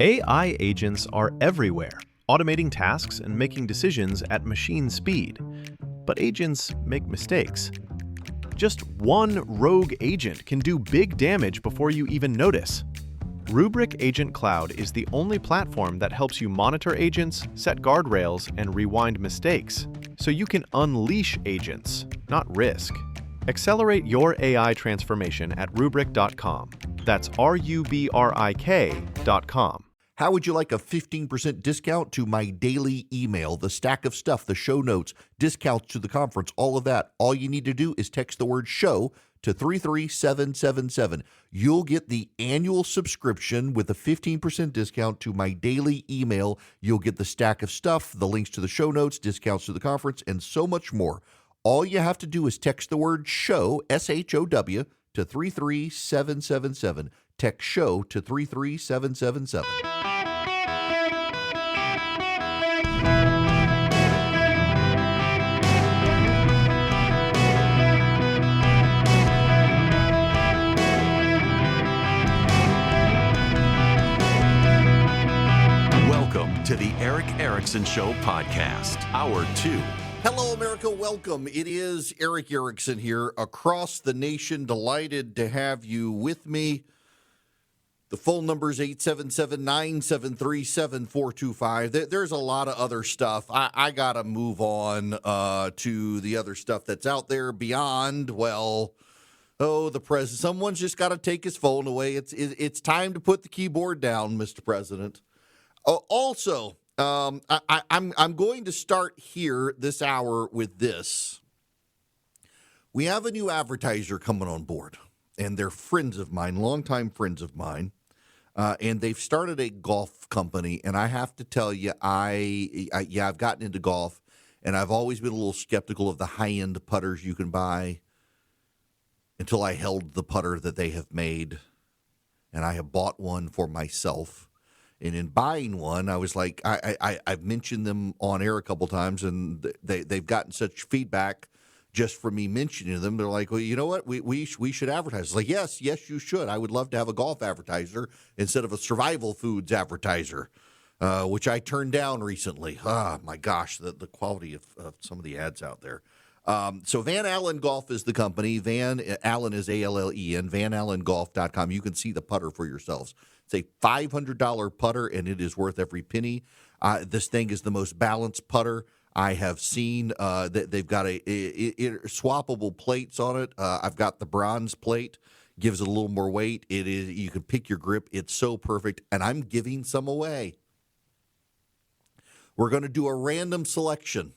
AI agents are everywhere, automating tasks and making decisions at machine speed. But agents make mistakes. Just one rogue agent can do big damage before you even notice. Rubrik Agent Cloud is the only platform that helps you monitor agents, set guardrails, and rewind mistakes, so you can unleash agents, not risk. Accelerate your AI transformation at Rubrik.com. That's RUBRIK.com. How would you like a 15% discount to my daily email, the stack of stuff, the show notes, discounts to the conference, all of that? All you need to do is text the word SHOW to 33777. You'll get the annual subscription with a 15% discount to my daily email. You'll get the stack of stuff, the links to the show notes, discounts to the conference, and so much more. All you have to do is text the word SHOW, S-H-O-W, to 33777. Text SHOW to 33777. Welcome to the Eric Erickson Show podcast, Hour 2. Hello, America. Welcome. It is Eric Erickson here across the nation. Delighted to have you with me. The phone number is 877-973-7425. There's a lot of other stuff. I got to move on to the other stuff that's out there beyond, the president. Someone's just got to take his phone away. It's time to put the keyboard down, Mr. President. Also, I'm going to start here this hour with this. We have a new advertiser coming on board, and they're friends of mine, longtime friends of mine, and they've started a golf company. And I have to tell you, I've gotten into golf, and I've always been a little skeptical of the high-end putters you can buy until I held the putter that they have made, and I have bought one for myself. And in buying one, I was like, I've mentioned them on air a couple times, and they've gotten such feedback just from me mentioning them. They're like, well, you know what? We should advertise. It's like, yes, you should. I would love to have a golf advertiser instead of a survival foods advertiser, which I turned down recently. My gosh, the quality of some of the ads out there. So Van Allen Golf is the company. Van Allen is A-L-L-E-N, vanallengolf.com. You can see the putter for yourselves. It's a $500 putter, and it is worth every penny. This thing is the most balanced putter I have seen. They've got a swappable plates on it. I've got the bronze plate. Gives it a little more weight. It is. You can pick your grip. It's so perfect, and I'm giving some away. We're going to do a random selection.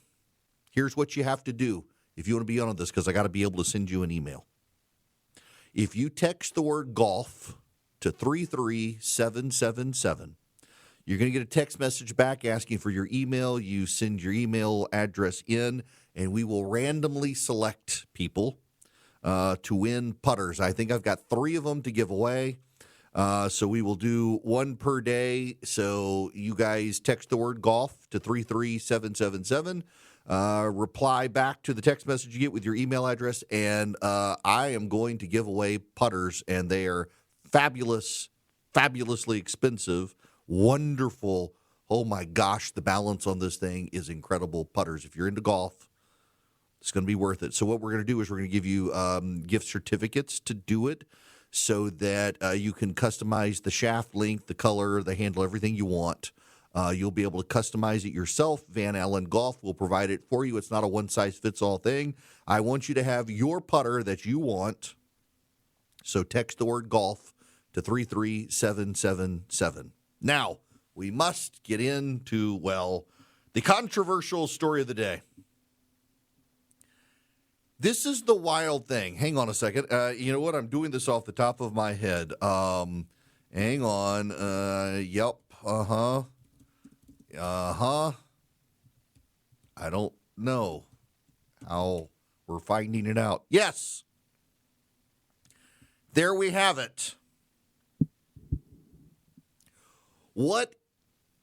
Here's what you have to do if you want to be on this, because I got to be able to send you an email. If you text the word golf to 33777, you're going to get a text message back asking for your email. You send your email address in, and we will randomly select people to win putters. I think I've got 3 of them to give away. So we will do one per day. So you guys text the word golf to 33777. Reply back to the text message you get with your email address, and I am going to give away putters, and they are fabulous, fabulously expensive, wonderful. Oh my gosh, the balance on this thing is incredible. Putters, if you're into golf, it's going to be worth it. So what we're going to do is we're going to give you gift certificates to do it, so that you can customize the shaft length, the color, the handle, everything you want. You'll be able to customize it yourself. Van Allen Golf will provide it for you. It's not a one-size-fits-all thing. I want you to have your putter that you want. So text the word golf to 33777. Now, we must get into, the controversial story of the day. This is the wild thing. Hang on a second. You know what? I'm doing this off the top of my head. Hang on. Yep. Uh-huh. I don't know how we're finding it out. Yes. There we have it. What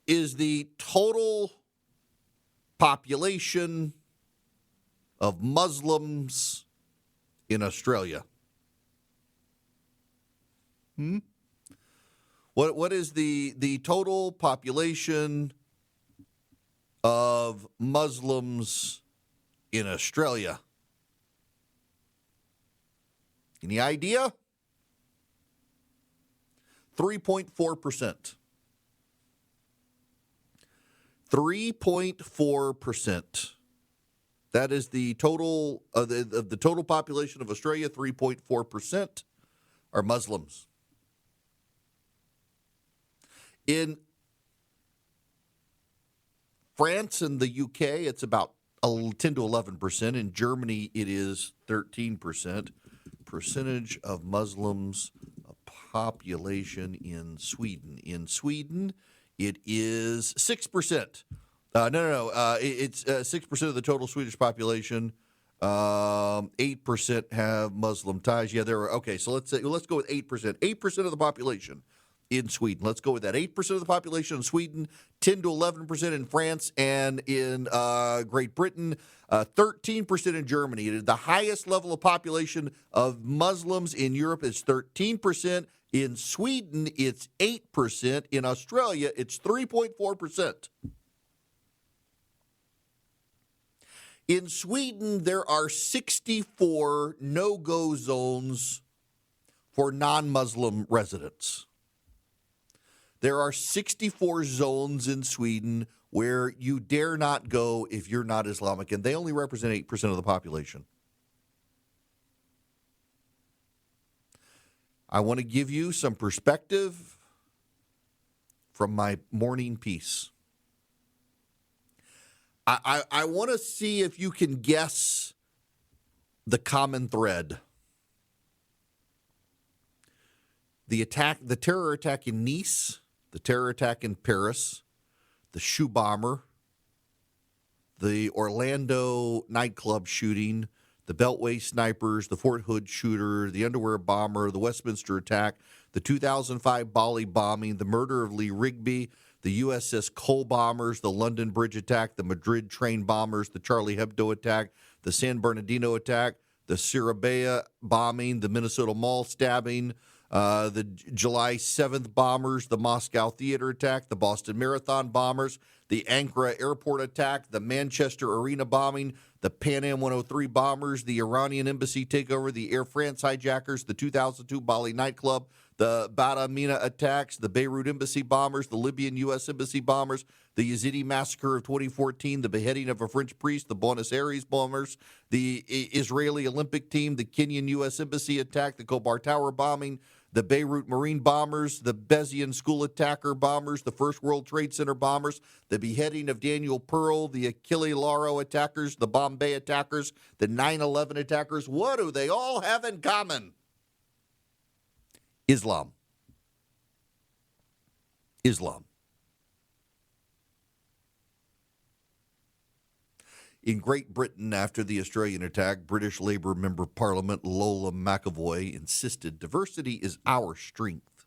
is the total population of Muslims in Australia? What is the total population of Muslims in Australia? Any idea? 3.4%. 3.4%. That is the total of the total population of Australia. 3.4% are Muslims. In France and the UK, it's about 10 to 11%. In Germany, it is 13%. Percentage of Muslims population in Sweden. In Sweden, it is 6%. It's 6% of the total Swedish population. 8% have Muslim ties. Yeah, there are. Okay, so let's go with 8%. 8% of the population in Sweden. Let's go with that. 8% of the population in Sweden, 10 to 11% in France, and in Great Britain, 13% in Germany. The highest level of population of Muslims in Europe is 13%. In Sweden, it's 8%. In Australia, it's 3.4%. In Sweden, there are 64 no-go zones for non-Muslim residents. There are 64 zones in Sweden where you dare not go if you're not Islamic, and they only represent 8% of the population. I want to give you some perspective from my morning piece. I want to see if you can guess the common thread. The terror attack in Nice, the terror attack in Paris, the shoe bomber, the Orlando nightclub shooting, the Beltway snipers, the Fort Hood shooter, the underwear bomber, the Westminster attack, the 2005 Bali bombing, the murder of Lee Rigby, the USS Cole bombers, the London Bridge attack, the Madrid train bombers, the Charlie Hebdo attack, the San Bernardino attack, the Surabaya bombing, the Minnesota Mall stabbing, the July 7th bombers, the Moscow Theater attack, the Boston Marathon bombers, the Ankara airport attack, the Manchester Arena bombing, the Pan Am 103 bombers, the Iranian embassy takeover, the Air France hijackers, the 2002 Bali nightclub, the Bada Mina attacks, the Beirut embassy bombers, the Libyan U.S. embassy bombers, the Yazidi massacre of 2014, the beheading of a French priest, the Buenos Aires bombers, the Israeli Olympic team, the Kenyan U.S. embassy attack, the Kobar Tower bombing, the Beirut Marine bombers, the Bezian school attacker bombers, the First World Trade Center bombers, the beheading of Daniel Pearl, the Achille Lauro attackers, the Bombay attackers, the 9/11 attackers. What do they all have in common? Islam. In Great Britain, after the Australian attack, British Labour Member of Parliament Lola McAvoy insisted diversity is our strength.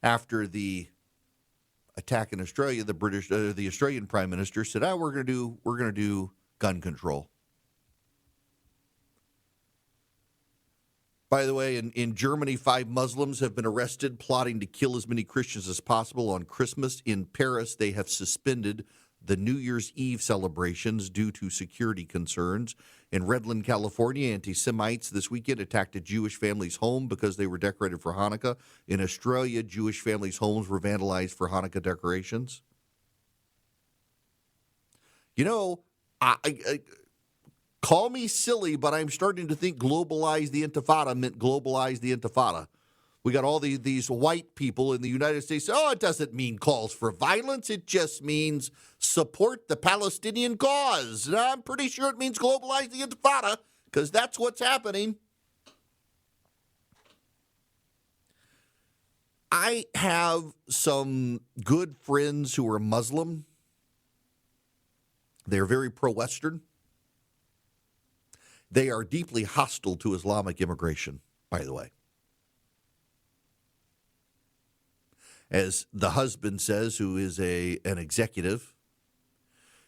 After the attack in Australia, the Australian Prime Minister said, we're going to do gun control." By the way, in Germany, 5 Muslims have been arrested plotting to kill as many Christians as possible on Christmas. In Paris, they have suspended the New Year's Eve celebrations due to security concerns. In Redland, California, anti-Semites this weekend attacked a Jewish family's home because they were decorated for Hanukkah. In Australia, Jewish families' homes were vandalized for Hanukkah decorations. You know, call me silly, but I'm starting to think globalize the Intifada meant globalize the Intifada. We got all these white people in the United States. It doesn't mean calls for violence. It just means support the Palestinian cause. And I'm pretty sure it means globalize the Intifada because that's what's happening. I have some good friends who are Muslim. They're very pro-Western. They are deeply hostile to Islamic immigration, by the way. As the husband says, who is an executive,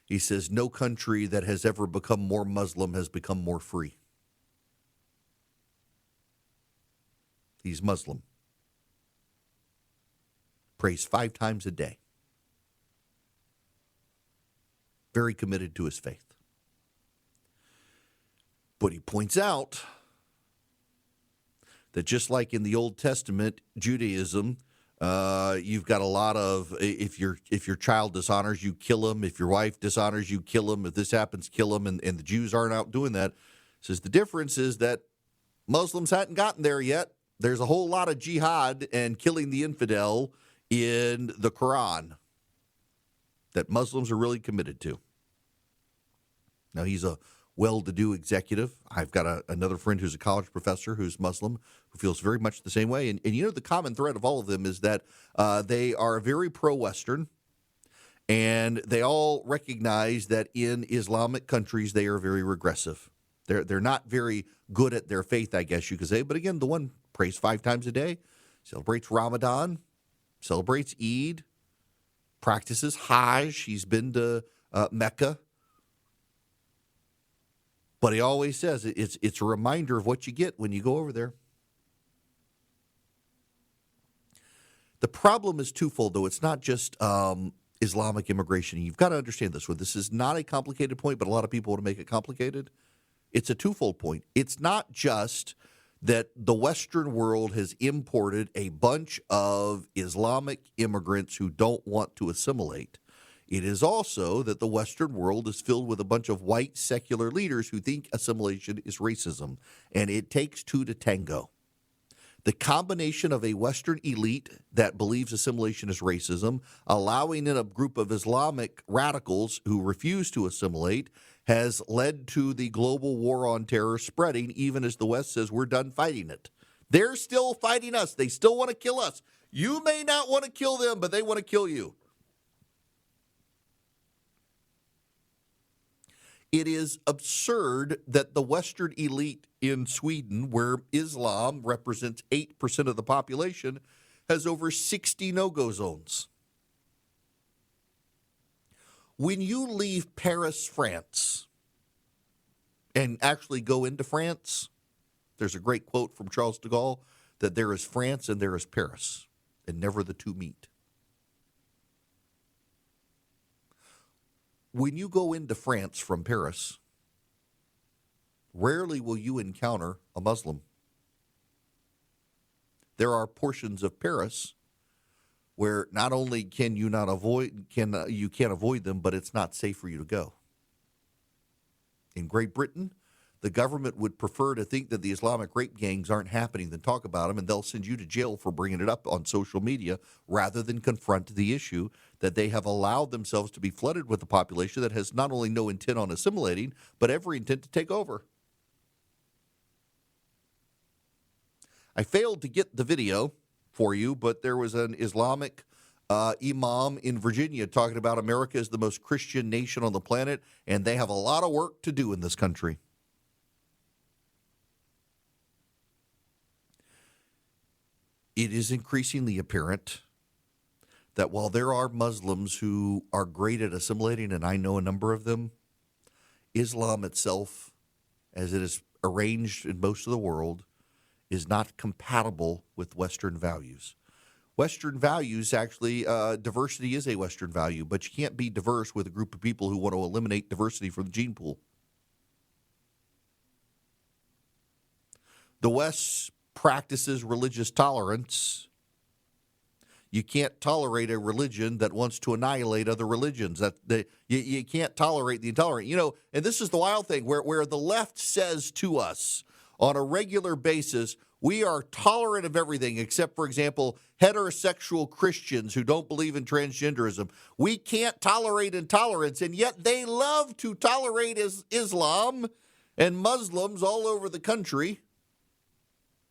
he says, no country that has ever become more Muslim has become more free. He's Muslim. Prays 5 times a day. Very committed to his faith. But he points out that just like in the Old Testament, Judaism, you've got a lot of, if your child dishonors you, kill him. If your wife dishonors you, kill him. If this happens, kill him. And the Jews aren't out doing that. Says the difference is that Muslims hadn't gotten there yet. There's a whole lot of jihad and killing the infidel in the Quran that Muslims are really committed to. Now, he's a well-to-do executive. I've got another friend who's a college professor who's Muslim who feels very much the same way. And the common thread of all of them is that they are very pro-Western, and they all recognize that in Islamic countries they are very regressive. They're not very good at their faith, I guess you could say. But again, the one prays 5 times a day, celebrates Ramadan, celebrates Eid, practices Hajj. He's been to Mecca. But he always says it's a reminder of what you get when you go over there. The problem is twofold, though. It's not just Islamic immigration. You've got to understand this one. This is not a complicated point, but a lot of people want to make it complicated. It's a twofold point. It's not just that the Western world has imported a bunch of Islamic immigrants who don't want to assimilate. It is also that the Western world is filled with a bunch of white secular leaders who think assimilation is racism, and it takes two to tango. The combination of a Western elite that believes assimilation is racism, allowing in a group of Islamic radicals who refuse to assimilate, has led to the global war on terror spreading, even as the West says we're done fighting it. They're still fighting us. They still want to kill us. You may not want to kill them, but they want to kill you. It is absurd that the Western elite in Sweden, where Islam represents 8% of the population, has over 60 no-go zones. When you leave Paris, France, and actually go into France, there's a great quote from Charles de Gaulle that there is France and there is Paris, and never the two meet. When you go into France from Paris, rarely will you encounter a Muslim. There are portions of Paris where not only can you not avoid you can't avoid them, but it's not safe for you to go. In Great Britain, the government would prefer to think that the Islamic rape gangs aren't happening than talk about them, and they'll send you to jail for bringing it up on social media rather than confront the issue that they have allowed themselves to be flooded with a population that has not only no intent on assimilating, but every intent to take over. I failed to get the video for you, but there was an Islamic imam in Virginia talking about America is the most Christian nation on the planet, and they have a lot of work to do in this country. It is increasingly apparent that while there are Muslims who are great at assimilating, and I know a number of them, Islam itself, as it is arranged in most of the world, is not compatible with Western values. Western values, actually, diversity is a Western value, but you can't be diverse with a group of people who want to eliminate diversity from the gene pool. The West practices religious tolerance. You can't tolerate a religion that wants to annihilate other religions. You can't tolerate the intolerant. And this is the wild thing, where the left says to us on a regular basis, we are tolerant of everything except, for example, heterosexual Christians who don't believe in transgenderism. We can't tolerate intolerance, and yet they love to tolerate Islam and Muslims all over the country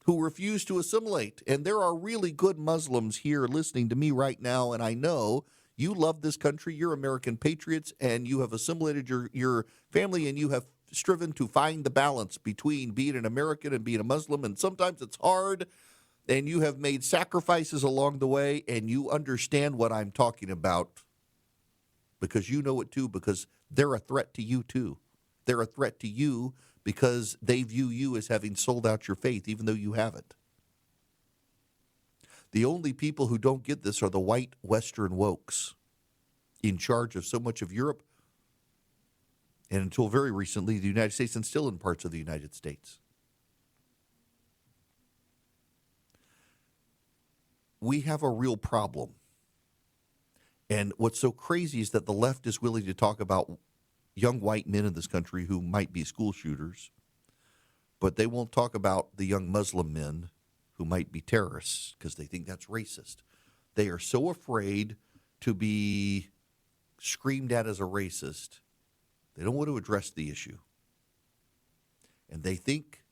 who refuse to assimilate. And there are really good Muslims here listening to me right now, and I know you love this country, you're American patriots, and you have assimilated your family, and you have striven to find the balance between being an American and being a Muslim, and sometimes it's hard, and you have made sacrifices along the way, and you understand what I'm talking about because you know it too, because they're a threat to you too. They're a threat to you because they view you as having sold out your faith, even though you haven't. The only people who don't get this are the white Western wokes in charge of so much of Europe, and until very recently, the United States, and still in parts of the United States. We have a real problem. And what's so crazy is that the left is willing to talk about young white men in this country who might be school shooters, but they won't talk about the young Muslim men who might be terrorists because they think that's racist. They are so afraid to be screamed at as a racist, they don't want to address the issue. And they think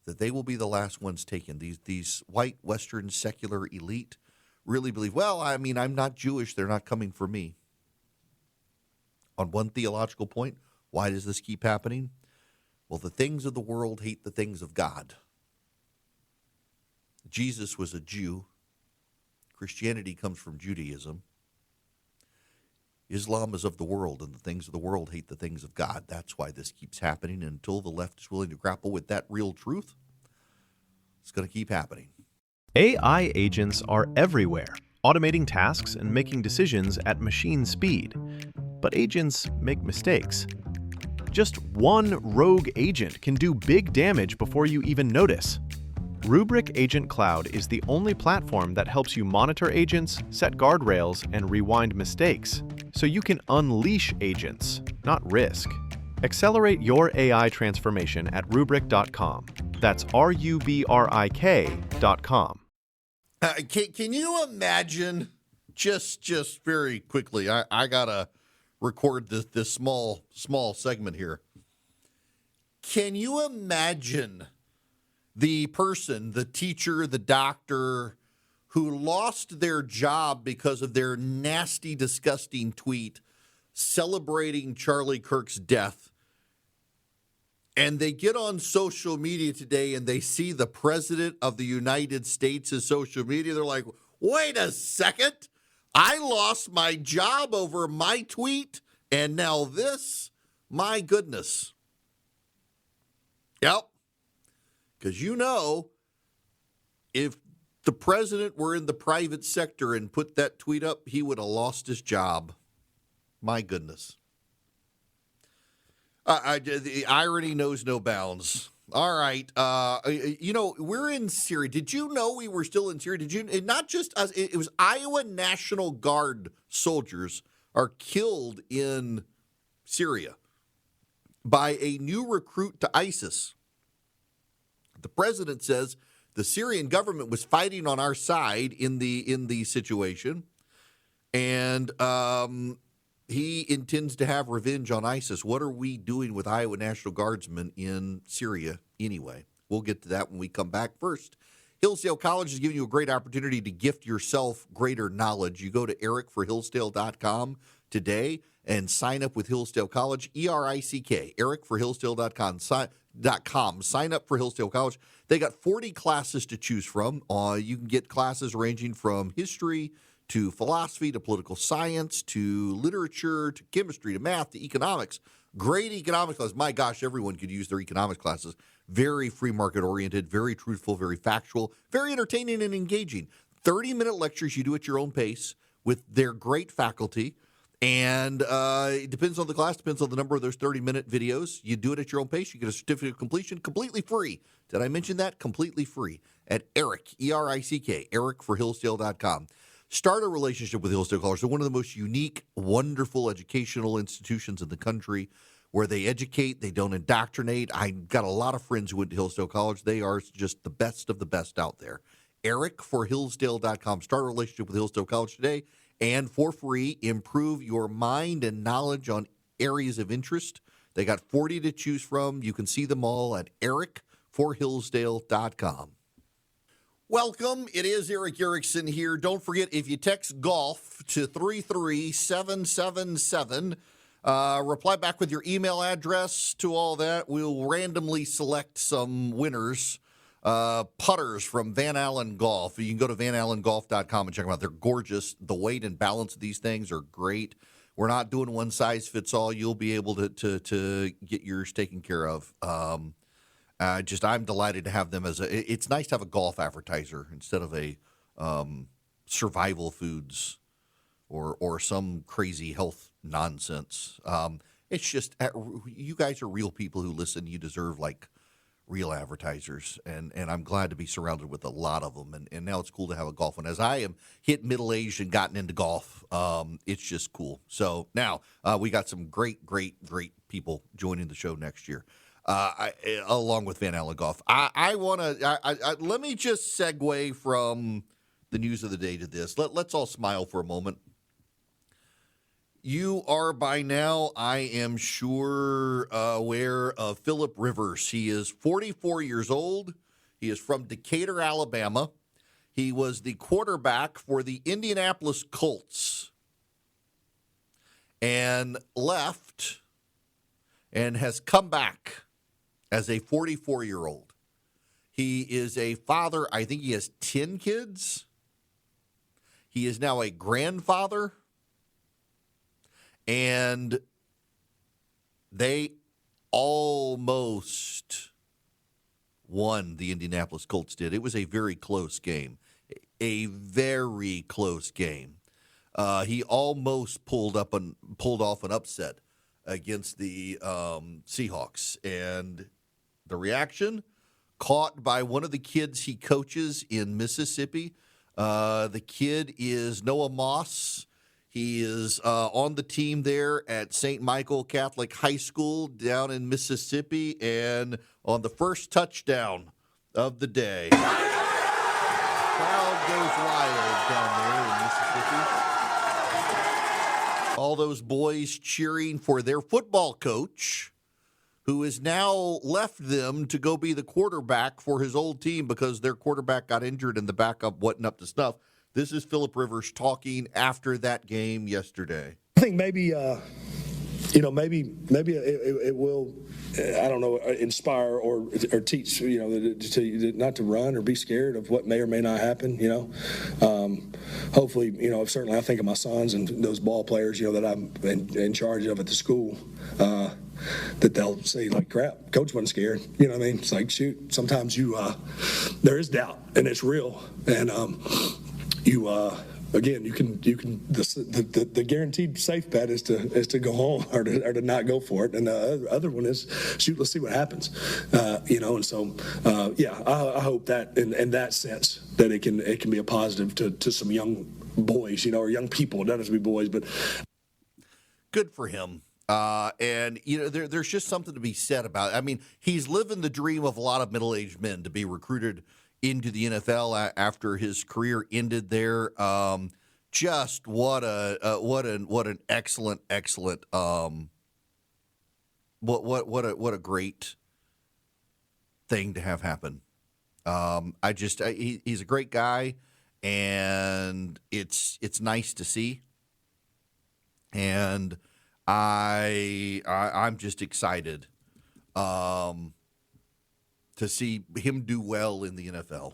that they will be the last ones taken. These white Western secular elite really believe, well, I mean, I'm not Jewish, they're not coming for me. On one theological point, why does this keep happening? Well, the things of the world hate the things of God. Jesus was a Jew. Christianity comes from Judaism. Islam is of the world, and the things of the world hate the things of God. That's why this keeps happening. And until the left is willing to grapple with that real truth, it's going to keep happening. AI agents are everywhere, automating tasks and making decisions at machine speed. But agents make mistakes. Just one rogue agent can do big damage before you even notice. Rubrik Agent Cloud is the only platform that helps you monitor agents, set guardrails, and rewind mistakes, so you can unleash agents, not risk. Accelerate your AI transformation at Rubrik.com. That's RUBRIK.com. Can you imagine, just very quickly, I got to record this small segment here. Can you imagine the person, the teacher, the doctor, who lost their job because of their nasty, disgusting tweet celebrating Charlie Kirk's death, and they get on social media today and they see the President of the United States' social media? They're like, wait a second, I lost my job over my tweet, and now this? My goodness. Yep. Because if the president were in the private sector and put that tweet up, he would have lost his job. My goodness. The irony knows no bounds. All right. We're in Syria. Did you know we were still in Syria? Did you? And not just us. It was Iowa National Guard soldiers are killed in Syria by a new recruit to ISIS. The president says the Syrian government was fighting on our side in the situation, and he intends to have revenge on ISIS. What are we doing with Iowa National Guardsmen in Syria anyway? We'll get to that when we come back. First, Hillsdale College is giving you a great opportunity to gift yourself greater knowledge. You go to ericforhillsdale.com today and sign up with Hillsdale College, ERICK, ericforhillsdale.com. Sign up for Hillsdale College. They got 40 classes to choose from. You can get classes ranging from history to philosophy to political science to literature to chemistry to math to economics. Great economics classes. My gosh, everyone could use their economics classes. Very free market oriented, very truthful, very factual, very entertaining and engaging. 30-minute lectures you do at your own pace with their great faculty. And it depends on the class, depends on the number of those 30-minute videos. You do it at your own pace. You get a certificate of completion completely free. Did I mention that? Completely free at Eric, ERICK, ericforhillsdale.com. Start a relationship with Hillsdale College. They're one of the most unique, wonderful educational institutions in the country where they educate, they don't indoctrinate. I got a lot of friends who went to Hillsdale College. They are just the best of the best out there. ericforhillsdale.com. Start a relationship with Hillsdale College today, and for free, improve your mind and knowledge on areas of interest. They got 40 to choose from. You can see them all at ericforhillsdale.com. Welcome. It is Eric Erickson here. Don't forget, if you text GOLF to 33777, reply back with your email address to all that. We'll randomly select some winners, putters from Van Allen Golf. You can go to vanallengolf.com and check them out. They're gorgeous. The weight and balance of these things are great. We're not doing one size fits all. You'll be able to get yours taken care of. I'm delighted to have them as it's nice to have a golf advertiser instead of a survival foods or some crazy health nonsense. It's just you guys are real people who listen. You deserve like real advertisers, and I'm glad to be surrounded with a lot of them. And now it's cool to have a golf one. As I am hit middle aged and gotten into golf, it's just cool. So now we got some great people joining the show next year. Along with Van Allen Golf. I want to let me just segue from the news of the day to this. Let's all smile for a moment. You are by now, I am sure, aware of Philip Rivers. He is 44 years old. He is from Decatur, Alabama. He was the quarterback for the Indianapolis Colts and left and has come back as a 44-year-old. He is a father. I think he has 10 kids. He is now a grandfather. And they almost won, the Indianapolis Colts did. It was a very close game. A very close game. He almost pulled off an upset against the Seahawks. And the reaction, caught by one of the kids he coaches in Mississippi. The kid is Noah Moss. He is on the team there at St. Michael Catholic High School down in Mississippi. And on the first touchdown of the day, crowd goes wild down there in Mississippi. All those boys cheering for their football coach, who has now left them to go be the quarterback for his old team because their quarterback got injured and the backup wasn't up to snuff. This is Philip Rivers talking after that game yesterday. I think maybe it will, I don't know, inspire or teach, to not to run or be scared of what may or may not happen, Hopefully, certainly I think of my sons and those ball players, that I'm in charge of at the school, that they'll say, like, crap, coach wasn't scared. You know what I mean? It's like, shoot, sometimes there is doubt, and it's real. And again, you can the guaranteed safe bet is to go home or to not go for it, and the other one is shoot. Let's see what happens, And so, I hope that in that sense that it can be a positive to some young boys, or young people. It doesn't have to be boys, but good for him. And there's just something to be said about it. I mean, he's living the dream of a lot of middle-aged men to be recruited into the NFL after his career ended there. Just what an excellent what a great thing to have happen. He's a great guy, and it's nice to see. And I'm just excited to see him do well in the NFL.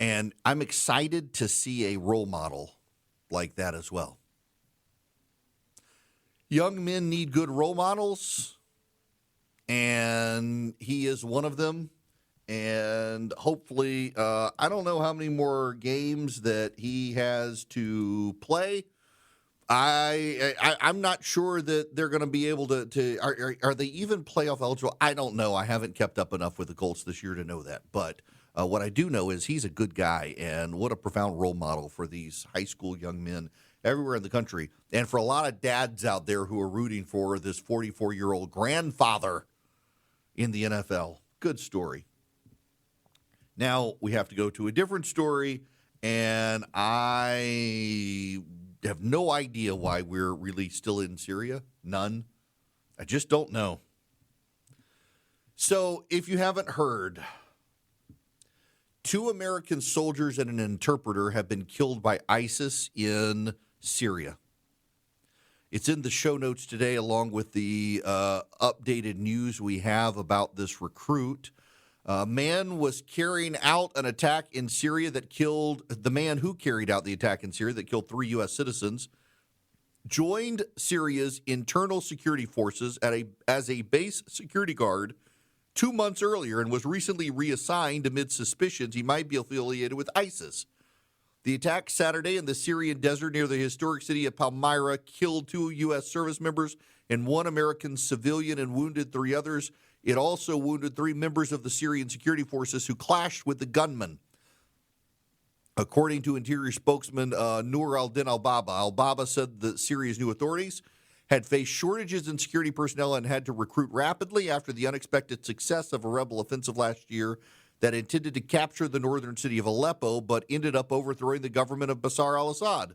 And I'm excited to see a role model like that as well. Young men need good role models, and he is one of them. And hopefully, I don't know how many more games that he has to play. I'm not sure that they're going to be able to are they even playoff eligible? I don't know. I haven't kept up enough with the Colts this year to know that. But what I do know is he's a good guy, and what a profound role model for these high school young men everywhere in the country. And for a lot of dads out there who are rooting for this 44-year-old grandfather in the NFL. Good story. Now we have to go to a different story, and I have no idea why we're really still in Syria. None. I just don't know. So if you haven't heard, 2 American soldiers and an interpreter have been killed by ISIS in Syria. It's in the show notes today, along with the updated news we have about this recruit. A man was carrying out an attack in Syria that killed the man who carried out the attack in Syria that killed 3 U.S. citizens, joined Syria's internal security forces as a base security guard 2 months earlier and was recently reassigned amid suspicions he might be affiliated with ISIS. The attack Saturday in the Syrian desert near the historic city of Palmyra killed 2 U.S. service members and 1 American civilian and wounded 3 others. It also wounded 3 members of the Syrian security forces who clashed with the gunman. According to Interior spokesman Noor al-Din al-Baba, al-Baba said that Syria's new authorities had faced shortages in security personnel and had to recruit rapidly after the unexpected success of a rebel offensive last year that intended to capture the northern city of Aleppo, but ended up overthrowing the government of Bashar al-Assad.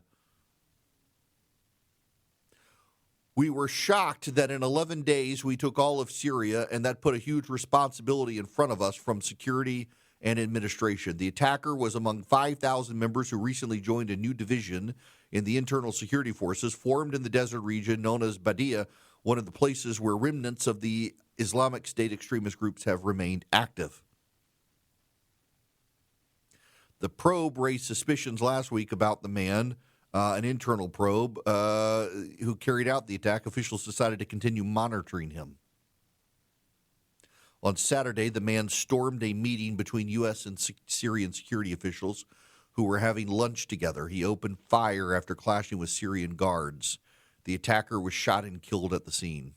We were shocked that in 11 days we took all of Syria, and that put a huge responsibility in front of us from security and administration. The attacker was among 5,000 members who recently joined a new division in the internal security forces formed in the desert region known as Badia, one of the places where remnants of the Islamic State extremist groups have remained active. The probe raised suspicions last week about the man, an internal probe, who carried out the attack. Officials decided to continue monitoring him. On Saturday, the man stormed a meeting between U.S. and Syrian security officials who were having lunch together. He opened fire after clashing with Syrian guards. The attacker was shot and killed at the scene.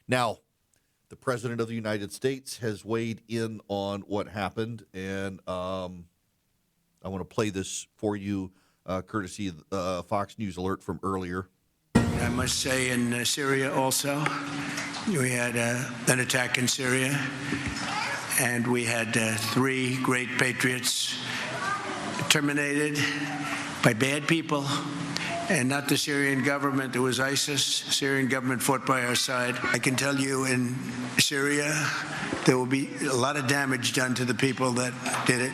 Now, the President of the United States has weighed in on what happened, and I want to play this for you, courtesy of Fox News alert from earlier. I must say in Syria also, we had an attack in Syria, and we had 3 great patriots terminated by bad people, and not the Syrian government. It was ISIS. Syrian government fought by our side. I can tell you in Syria, there will be a lot of damage done to the people that did it.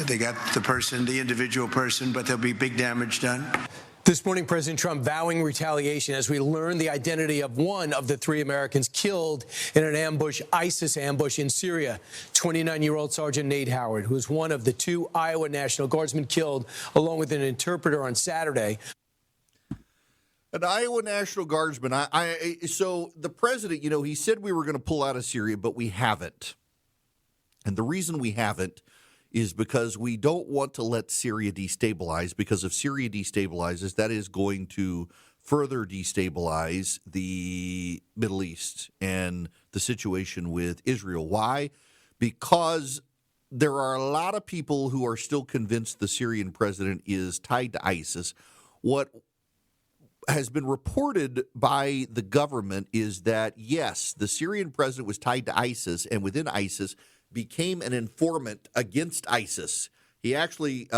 They got the person, the individual person, but there'll be big damage done. This morning, President Trump vowing retaliation as we learn the identity of one of the 3 Americans killed in an ISIS ambush in Syria. 29-year-old Sergeant Nate Howard, who was one of the 2 Iowa National Guardsmen killed, along with an interpreter on Saturday. An Iowa National Guardsman. So the president, he said we were going to pull out of Syria, but we haven't. And the reason we haven't is because we don't want to let Syria destabilize, because if Syria destabilizes, that is going to further destabilize the Middle East and the situation with Israel. Why? Because there are a lot of people who are still convinced the Syrian president is tied to ISIS. What has been reported by the government is that, yes, the Syrian president was tied to ISIS, and within ISIS became an informant against ISIS. He actually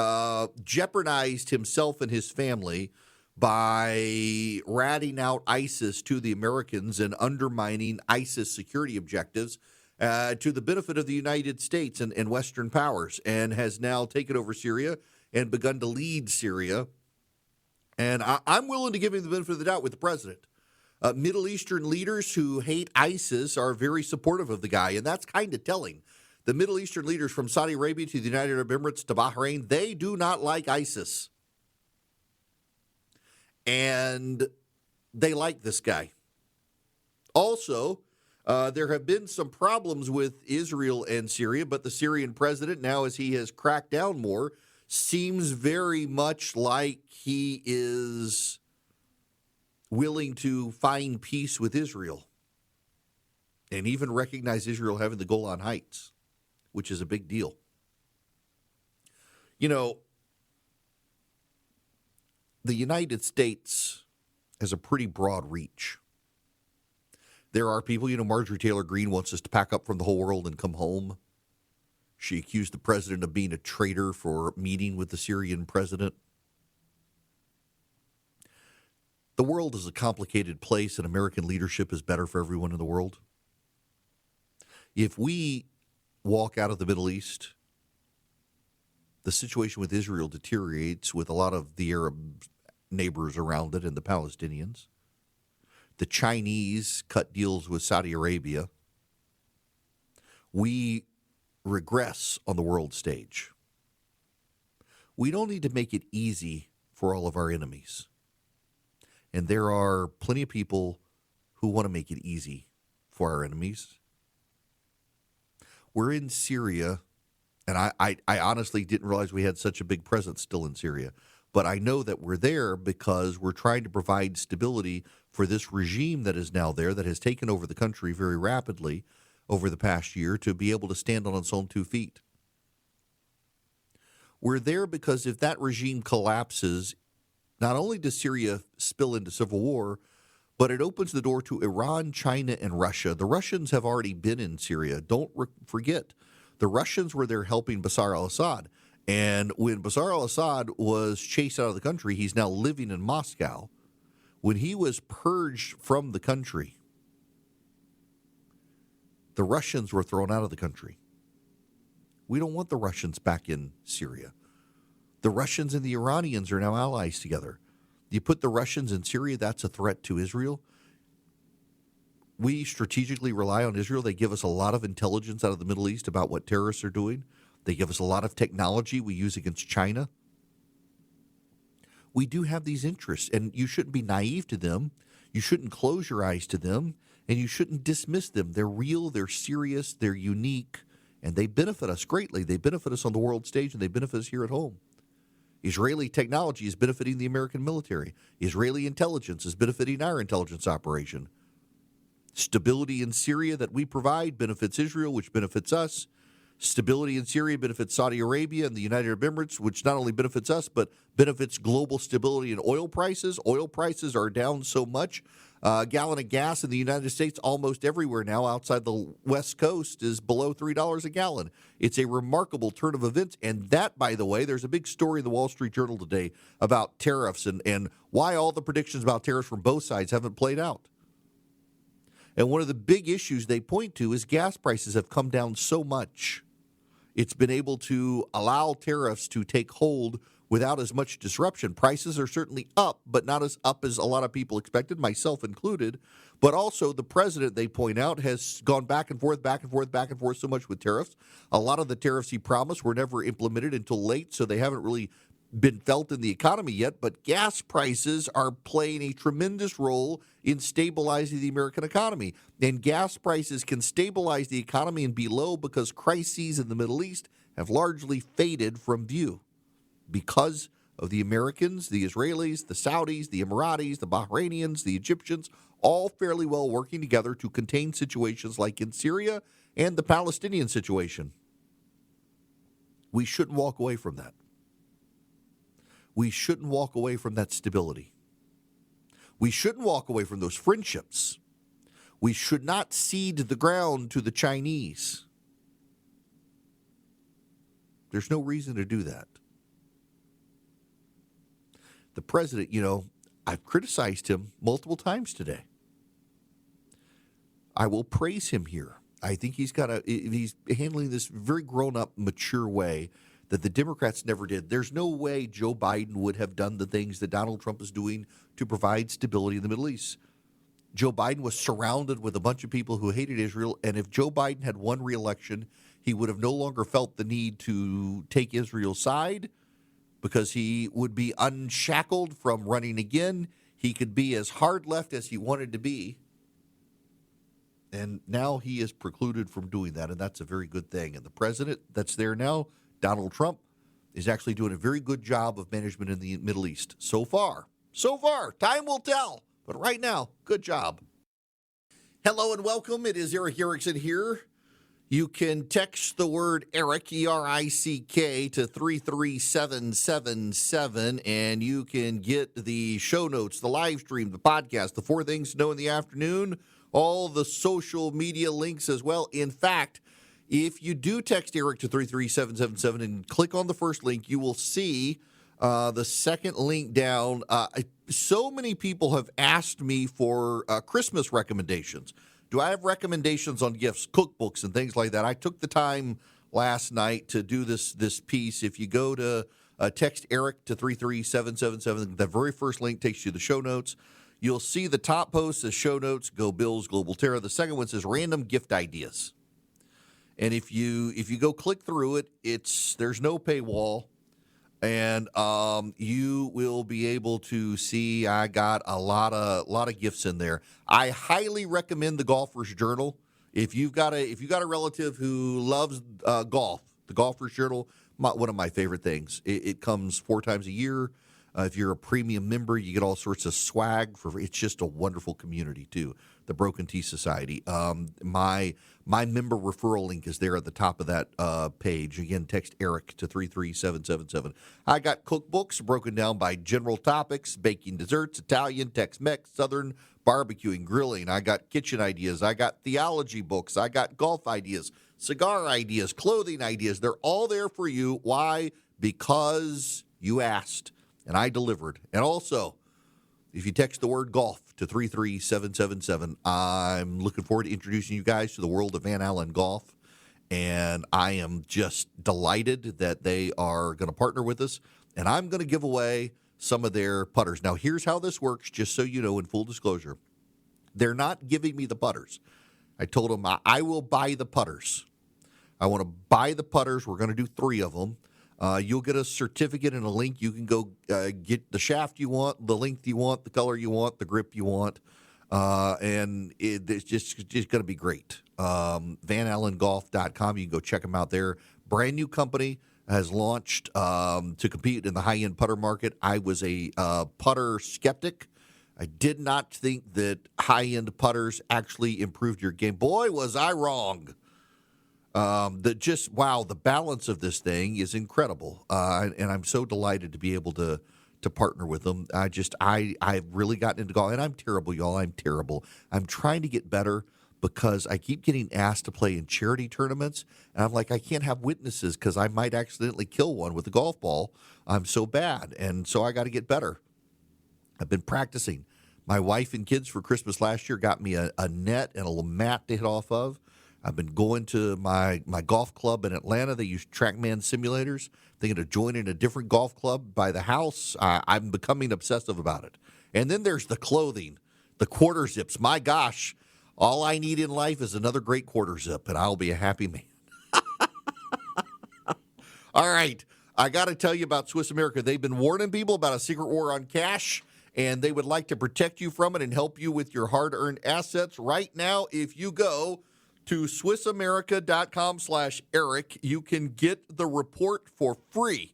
jeopardized himself and his family by ratting out ISIS to the Americans and undermining ISIS security objectives to the benefit of the United States and Western powers, and has now taken over Syria and begun to lead Syria. And I'm willing to give him the benefit of the doubt with the president. Middle Eastern leaders who hate ISIS are very supportive of the guy, and that's kind of telling. The Middle Eastern leaders from Saudi Arabia to the United Arab Emirates to Bahrain, they do not like ISIS. And they like this guy. Also, there have been some problems with Israel and Syria, but the Syrian president, now as he has cracked down more, seems very much like he is willing to find peace with Israel and even recognize Israel having the Golan Heights, which is a big deal. The United States has a pretty broad reach. There are people, Marjorie Taylor Greene wants us to pack up from the whole world and come home. She accused the president of being a traitor for meeting with the Syrian president. The world is a complicated place, and American leadership is better for everyone in the world. If we walk out of the Middle East, the situation with Israel deteriorates with a lot of the Arab neighbors around it and the Palestinians. The Chinese cut deals with Saudi Arabia. We regress on the world stage. We don't need to make it easy for all of our enemies. And there are plenty of people who want to make it easy for our enemies. We're in Syria, and I honestly didn't realize we had such a big presence still in Syria. But I know that we're there because we're trying to provide stability for this regime that is now there, that has taken over the country very rapidly over the past year, to be able to stand on its own 2 feet. We're there because if that regime collapses, not only does Syria spill into civil war, but it opens the door to Iran, China, and Russia. The Russians have already been in Syria. Don't forget, the Russians were there helping Bashar al-Assad. And when Bashar al-Assad was chased out of the country, he's now living in Moscow. When he was purged from the country, the Russians were thrown out of the country. We don't want the Russians back in Syria. The Russians and the Iranians are now allies together. You put the Russians in Syria, that's a threat to Israel. We strategically rely on Israel. They give us a lot of intelligence out of the Middle East about what terrorists are doing. They give us a lot of technology we use against China. We do have these interests, and you shouldn't be naive to them. You shouldn't close your eyes to them, and you shouldn't dismiss them. They're real, they're serious, they're unique, and they benefit us greatly. They benefit us on the world stage, and they benefit us here at home. Israeli technology is benefiting the American military. Israeli intelligence is benefiting our intelligence operation. Stability in Syria that we provide benefits Israel, which benefits us. Stability in Syria benefits Saudi Arabia and the United Arab Emirates, which not only benefits us, but benefits global stability in oil prices. Oil prices are down so much. A gallon of gas in the United States, almost everywhere now outside the West Coast, is below $3 a gallon. It's a remarkable turn of events. And that, by the way, there's a big story in the Wall Street Journal today about tariffs and why all the predictions about tariffs from both sides haven't played out. And one of the big issues they point to is gas prices have come down so much. It's been able to allow tariffs to take hold without as much disruption. Prices are certainly up, but not as up as a lot of people expected, myself included. But also the president, they point out, has gone back and forth so much with tariffs. A lot of the tariffs he promised were never implemented until late, so they haven't really been felt in the economy yet. But gas prices are playing a tremendous role in stabilizing the American economy. And gas prices can stabilize the economy and be low because crises in the Middle East have largely faded from view because of the Americans, the Israelis, the Saudis, the Emiratis, the Bahrainians, the Egyptians, all fairly well working together to contain situations like in Syria and the Palestinian situation. We shouldn't walk away from that. We shouldn't walk away from that stability. We shouldn't walk away from those friendships. We should not cede the ground to the Chinese. There's no reason to do that. The president, I've criticized him multiple times today. I will praise him here. I think he's handling this very grown-up, mature way that the Democrats never did. There's no way Joe Biden would have done the things that Donald Trump is doing to provide stability in the Middle East. Joe Biden was surrounded with a bunch of people who hated Israel, and if Joe Biden had won re-election, he would have no longer felt the need to take Israel's side because he would be unshackled from running again. He could be as hard left as he wanted to be. And now he is precluded from doing that, and that's a very good thing. And the president that's there now, Donald Trump, is actually doing a very good job of management in the Middle East. So far. Time will tell. But right now, good job. Hello and welcome. It is Eric Erickson here. You can text the word Eric, E-R-I-C-K, to 33777, and you can get the show notes, the live stream, the podcast, the 4 things to know in the afternoon, all the social media links as well. In fact, if you do text Eric to 33777 and click on the first link, you will see the second link down. So many people have asked me for Christmas recommendations. Do I have recommendations on gifts, cookbooks, and things like that? I took the time last night to do this piece. If you go to text Eric to 33777, the very first link takes you to the show notes. You'll see the top post says show notes, Go Bills, Global Terror. The second one says random gift ideas. And if you go click through it, there's no paywall. And you will be able to see I got a lot of gifts in there. I highly recommend the Golfer's Journal. If you've got a relative who loves golf, the Golfer's Journal, one of my favorite things. It comes 4 times a year. If you're a premium member, you get all sorts of swag. It's just a wonderful community too. The Broken Tea Society. My member referral link is there at the top of that page. Again, text Eric to 33777. I got cookbooks broken down by general topics: baking, desserts, Italian, Tex-Mex, Southern, barbecuing, grilling. I got kitchen ideas. I got theology books. I got golf ideas, cigar ideas, clothing ideas. They're all there for you. Why? Because you asked, and I delivered. And also, if you text the word golf to 33777, I'm looking forward to introducing you guys to the world of Van Allen Golf. And I am just delighted that they are going to partner with us. And I'm going to give away some of their putters. Now, here's how this works, just so you know, in full disclosure. They're not giving me the putters. I told them I will buy the putters. I want to buy the putters. We're going to do 3 of them. You'll get a certificate and a link. You can go get the shaft you want, the length you want, the color you want, the grip you want. And it's just going to be great. VanAllenGolf.com. You can go check them out there. Brand new company has launched to compete in the high-end putter market. I was a putter skeptic. I did not think that high-end putters actually improved your game. Boy, was I wrong. The balance of this thing is incredible, and I'm so delighted to be able to partner with them. I've really gotten into golf, and I'm terrible, y'all. I'm terrible. I'm trying to get better because I keep getting asked to play in charity tournaments, and I'm like, I can't have witnesses because I might accidentally kill one with a golf ball. I'm so bad, and so I got to get better. I've been practicing. My wife and kids for Christmas last year got me a net and a little mat to hit off of. I've been going to my golf club in Atlanta. They use TrackMan simulators. Thinking of joining a different golf club by the house. I'm becoming obsessive about it. And then there's the clothing, the quarter zips. My gosh, all I need in life is another great quarter zip, and I'll be a happy man. All right, I got to tell you about Swiss America. They've been warning people about a secret war on cash, and they would like to protect you from it and help you with your hard-earned assets. Right now, if you go to SwissAmerica.com/Eric, you can get the report for free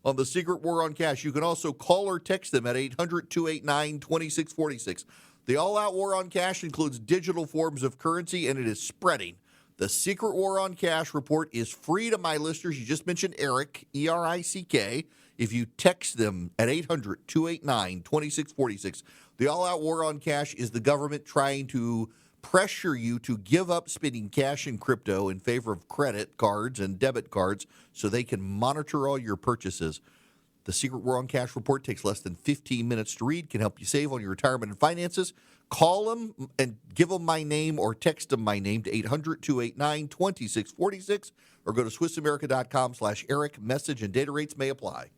on the secret war on cash. You can also call or text them at 800-289-2646. The all-out war on cash includes digital forms of currency, and it is spreading. The secret war on cash report is free to my listeners. You just mentioned Eric, E-R-I-C-K. If you text them at 800-289-2646, the all-out war on cash is the government trying to pressure you to give up spending cash in crypto in favor of credit cards and debit cards so they can monitor all your purchases. The Secret War on Cash report takes less than 15 minutes to read, can help you save on your retirement and finances. Call them and give them my name or text them my name to 800-289-2646 or go to SwissAmerica.com/Eric. Message and data rates may apply.